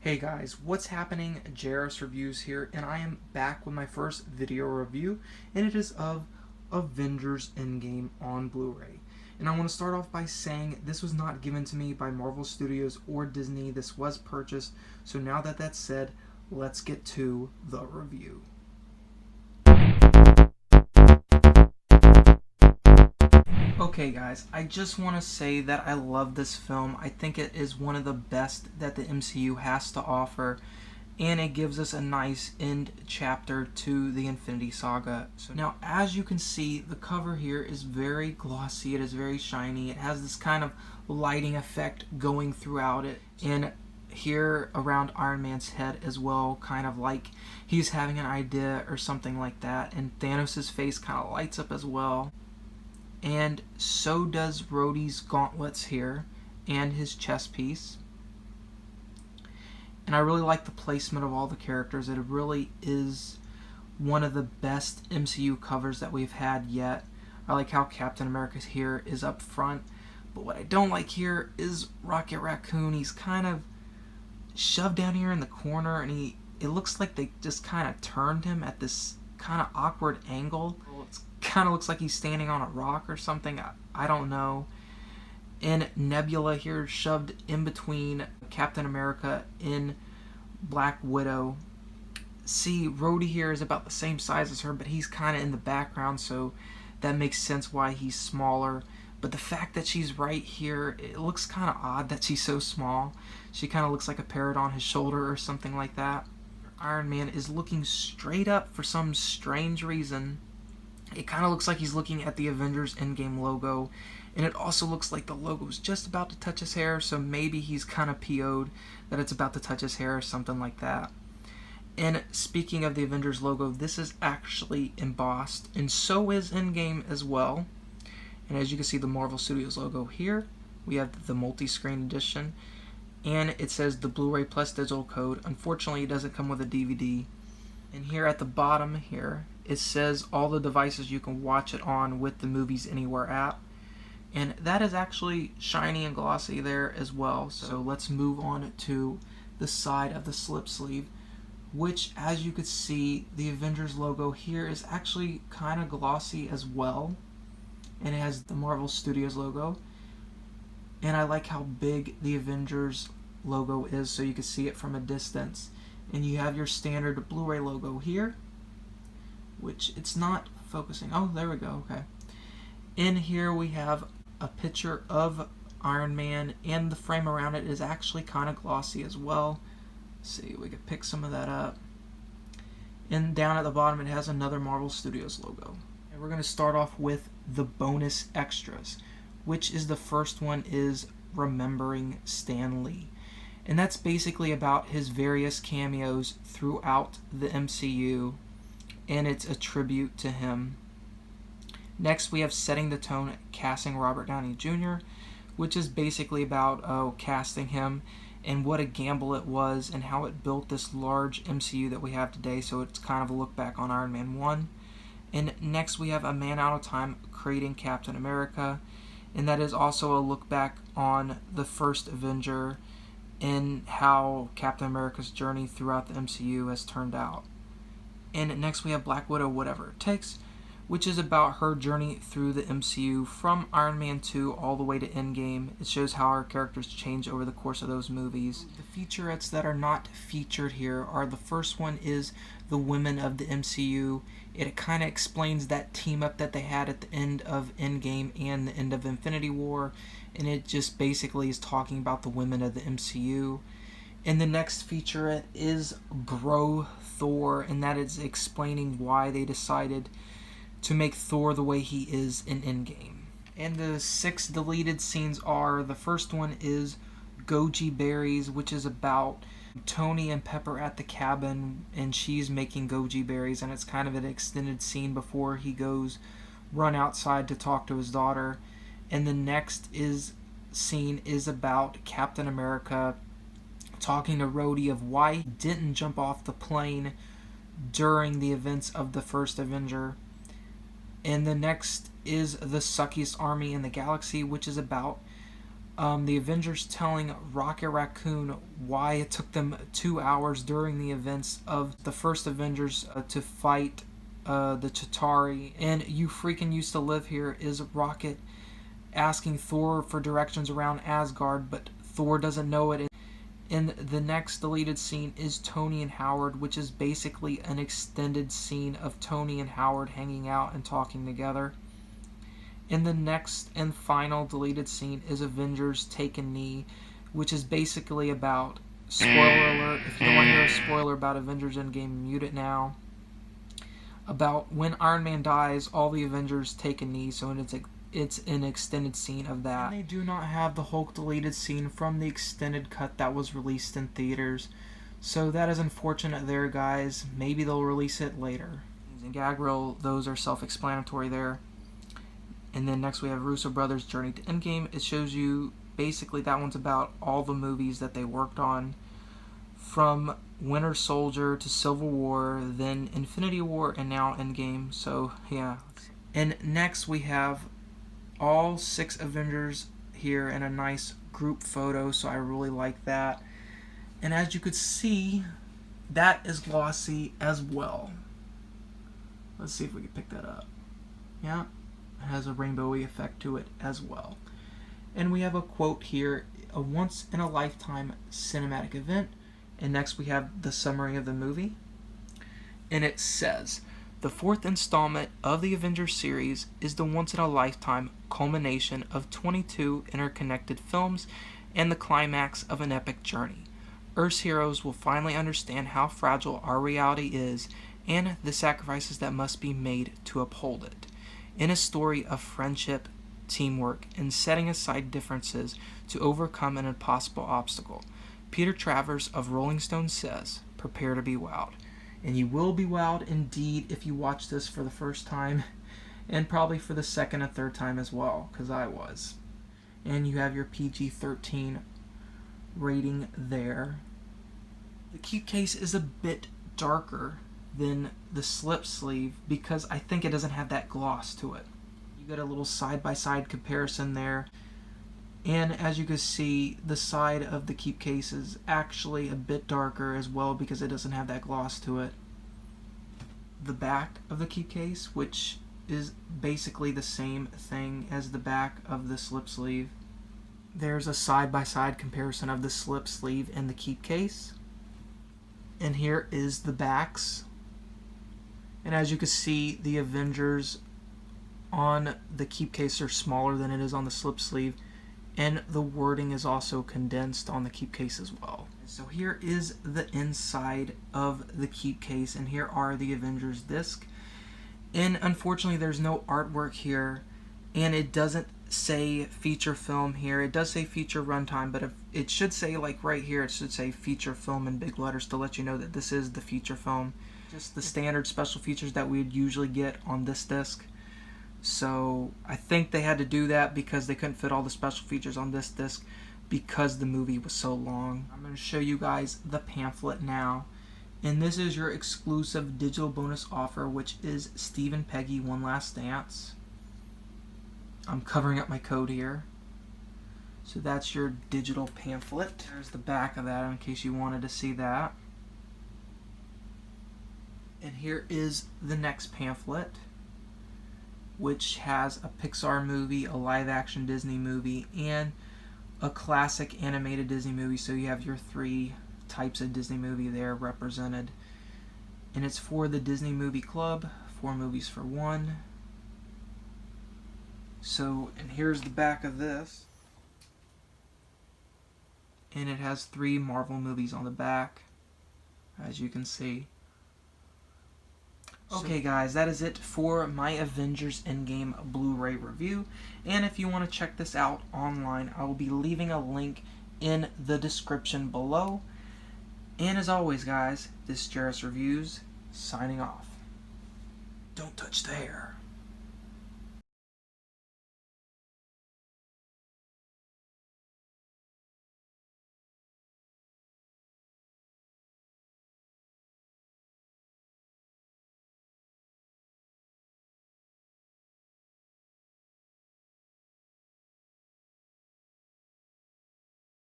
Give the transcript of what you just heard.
Hey guys, what's happening? Jairus Reviews here, and I am back with my first video review, and it is of Avengers Endgame on Blu-ray. And I want to start off by saying this was not given to me by Marvel Studios or Disney. This was purchased, so now that that's said, let's get to the review. Okay guys, I just want to say that I love this film. I think it is one of the best that the MCU has to offer, and it gives us a nice end chapter to the Infinity Saga. So now, as you can see, the cover here is very glossy, it is very shiny, it has this kind of lighting effect going throughout it, and here around Iron Man's head as well, kind of like he's having an idea or something like that, and Thanos' face kind of lights up as well. And so does Rhodey's gauntlets here and his chest piece. And I really like the placement of all the characters. It really is one of the best MCU covers that we've had yet. I like how Captain America here is up front, but what I don't like here is Rocket Raccoon. He's kind of shoved down here in the corner, and it looks like they just kind of turned him at this kind of awkward angle. It kind of looks like he's standing on a rock or something. I don't know. And Nebula here shoved in between Captain America and Black Widow. See, Rhodey here is about the same size as her, but he's kind of in the background, so that makes sense why he's smaller. But the fact that she's right here, it looks kind of odd that she's so small. She kind of looks like a parrot on his shoulder or something like that. Iron Man is looking straight up for some strange reason. It kind of looks like he's looking at the Avengers Endgame logo, and it also looks like the logo is just about to touch his hair, so maybe he's kind of PO'd that it's about to touch his hair or something like that. And speaking of the Avengers logo, this is actually embossed, and so is Endgame as well. And as you can see, the Marvel Studios logo here, we have the multi-screen edition, and it says the Blu-ray Plus digital code. Unfortunately, it doesn't come with a DVD. And here at the bottom here, it says all the devices you can watch it on with the Movies Anywhere app. And that is actually shiny and glossy there as well. So let's move on to the side of the slip sleeve, which, as you can see, the Avengers logo here is actually kind of glossy as well. And it has the Marvel Studios logo. And I like how big the Avengers logo is, so you can see it from a distance. And you have your standard Blu-ray logo here, which it's not focusing. Oh, there we go. Okay. In here we have a picture of Iron Man, and the frame around it is actually kind of glossy as well. Let's see, we could pick some of that up. And down at the bottom it has another Marvel Studios logo. And we're going to start off with the bonus extras, which is the first one is Remembering Stan Lee. And that's basically about his various cameos throughout the MCU, and it's a tribute to him. Next, we have Setting the Tone, casting Robert Downey Jr., which is basically about casting him and what a gamble it was and how it built this large MCU that we have today. So it's kind of a look back on Iron Man 1. And next, we have A Man Out of Time, creating Captain America, and that is also a look back on the first Avenger and how Captain America's journey throughout the MCU has turned out. And next we have Black Widow, Whatever It Takes, which is about her journey through the MCU from Iron Man 2 all the way to Endgame. It shows how our characters change over the course of those movies. The featurettes that are not featured here are, the first one is the women of the MCU. It kind of explains that team up that they had at the end of Endgame and the end of Infinity War, and it just basically is talking about the women of the MCU. And the next featurette is Bro Thor, and that is explaining why they decided to make Thor the way he is in Endgame. And the 6 deleted scenes are, the first one is Goji Berries, which is about Tony and Pepper at the cabin, and she's making goji berries, and it's kind of an extended scene before he goes run outside to talk to his daughter. And the next scene is about Captain America talking to Rhodey of why he didn't jump off the plane during the events of the first Avenger. And the next is The Suckiest Army in the Galaxy, which is about the Avengers telling Rocket Raccoon why it took them 2 hours during the events of the first Avengers to fight the Chitauri. And "You freaking used to live here" is Rocket asking Thor for directions around Asgard, but Thor doesn't know it. And the next deleted scene is Tony and Howard, which is basically an extended scene of Tony and Howard hanging out and talking together. And the next and final deleted scene is Avengers Take a Knee, which is basically about, spoiler alert, if you don't want to hear a spoiler about Avengers Endgame, mute it now, about when Iron Man dies, all the Avengers take a knee, so it's an extended scene of that. And they do not have the Hulk deleted scene from the extended cut that was released in theaters, so that is unfortunate there, guys. Maybe they'll release it later. And gag reel, those are self-explanatory there. And then next we have Russo Brothers' Journey to Endgame. It shows you, basically that one's about all the movies that they worked on, from Winter Soldier to Civil War, then Infinity War, and now Endgame. So yeah. And next we have all 6 Avengers here in a nice group photo, so I really like that. And as you could see, that is glossy as well. Let's see if we can pick that up. Yeah, it has a rainbowy effect to it as well. And we have a quote here, "A once-in-a-lifetime cinematic event." And next we have the summary of the movie. And it says, "The 4th installment of the Avengers series is the once-in-a-lifetime culmination of 22 interconnected films and the climax of an epic journey. Earth's heroes will finally understand how fragile our reality is and the sacrifices that must be made to uphold it. In a story of friendship, teamwork, and setting aside differences to overcome an impossible obstacle, Peter Travers of Rolling Stone says, prepare to be wowed." And you will be wowed indeed if you watch this for the first time, and probably for the second and third time as well, because I was. And you have your PG-13 rating there. The keep case is a bit darker than the slip sleeve because I think it doesn't have that gloss to it. You get a little side-by-side comparison there. And as you can see, the side of the keep case is actually a bit darker as well because it doesn't have that gloss to it. The back of the keep case, which is basically the same thing as the back of the slip sleeve. There's a side-by-side comparison of the slip sleeve and the keep case. And here is the backs. And as you can see, the Avengers on the keep case are smaller than it is on the slip sleeve. And the wording is also condensed on the keep case as well. So here is the inside of the keep case, and here are the Avengers disc. And unfortunately there's no artwork here, and it doesn't say feature film here. It does say feature runtime, but if it should say, like right here, it should say feature film in big letters to let you know that this is the feature film. Just the standard special features that we'd usually get on this disc. So I think they had to do that because they couldn't fit all the special features on this disc because the movie was so long. I'm going to show you guys the pamphlet now. And this is your exclusive digital bonus offer, which is Steve and Peggy One Last Dance. I'm covering up my code here. So that's your digital pamphlet. There's the back of that in case you wanted to see that. And here is the next pamphlet, which has a Pixar movie, a live-action Disney movie, and a classic animated Disney movie. So you have your 3 types of Disney movie there represented. And it's for the Disney Movie Club, 4 movies for 1. So, and here's the back of this. And it has 3 Marvel movies on the back, as you can see. Okay guys, that is it for my Avengers Endgame Blu-ray review. And if you want to check this out online, I will be leaving a link in the description below. And as always guys, this is Jarrus Reviews, signing off. Don't touch the hair.